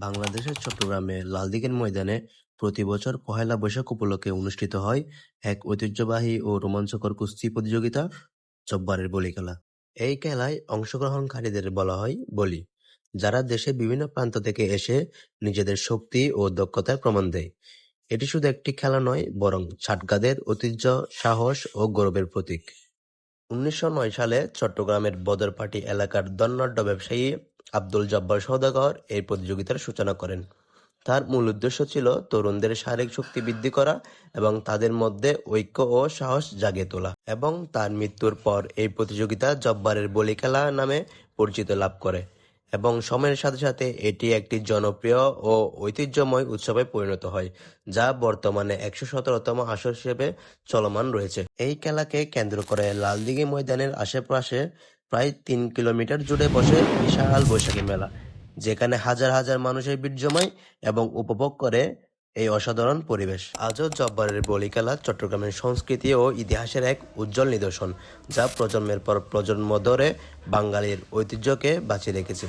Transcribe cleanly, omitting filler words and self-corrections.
বাংলাদেশের চট্টগ্রামে লালদীঘির ময়দানে প্রতি বছর পহেলা বৈশাখ উপলক্ষে অনুষ্ঠিত হয় এক ঐতিহ্যবাহী ও রোমাঞ্চকর কুস্তি প্রতিযোগিতা, জব্বারের বলী খেলা। এই খেলায় অংশগ্রহণকারীদের বলা হয় বলী, যারা দেশের বিভিন্ন প্রান্ত থেকে এসে নিজেদের শক্তি ও দক্ষতার প্রমাণ দেয়। এটি শুধু একটি খেলা নয়, বরং ছাটগাদের ঐতিহ্য, সাহস ও গৌরবের প্রতীক। ১৯০৯ সালে চট্টগ্রামের বদরপাটি এলাকার ধনাঢ্য ব্যবসায়ী আব্দুল জব্বার সওদাগর এই প্রতিযোগিতার সূচনা করেন। তার মূল উদ্দেশ্য ছিল তরুণদের শারীরিক শক্তি বৃদ্ধি করা এবং তাদের মধ্যে ঐক্য ও সাহস জাগিয়ে তোলা। এবং তার মৃত্যুর পর এই প্রতিযোগিতা জব্বারের বলী খেলা নামে পরিচিতি লাভ করে এবং সময়ের সাথে সাথে এটি একটি জনপ্রিয় ও ঐতিহ্যময় উৎসবে পরিণত হয়, যা বর্তমানে ১১৭তম আসর হিসেবে চলমান রয়েছে। এই খেলাকে কেন্দ্র করে লালদীঘি ময়দানের আশেপাশে প্রায় ৩ কিলোমিটার জুড়ে বসে বিশাল বৈশাখী মেলা, যেখানে হাজার হাজার মানুষের ভিড় জমায় এবং উপভোগ করে এই অসাধারণ পরিবেশ। আজও জব্বারের বলী খেলা চট্টগ্রামের সংস্কৃতি ও ইতিহাসের এক উজ্জ্বল নিদর্শন, যা প্রজন্মের পর প্রজন্ম ধরে বাঙালির ঐতিহ্যকে বাঁচিয়ে রেখেছে।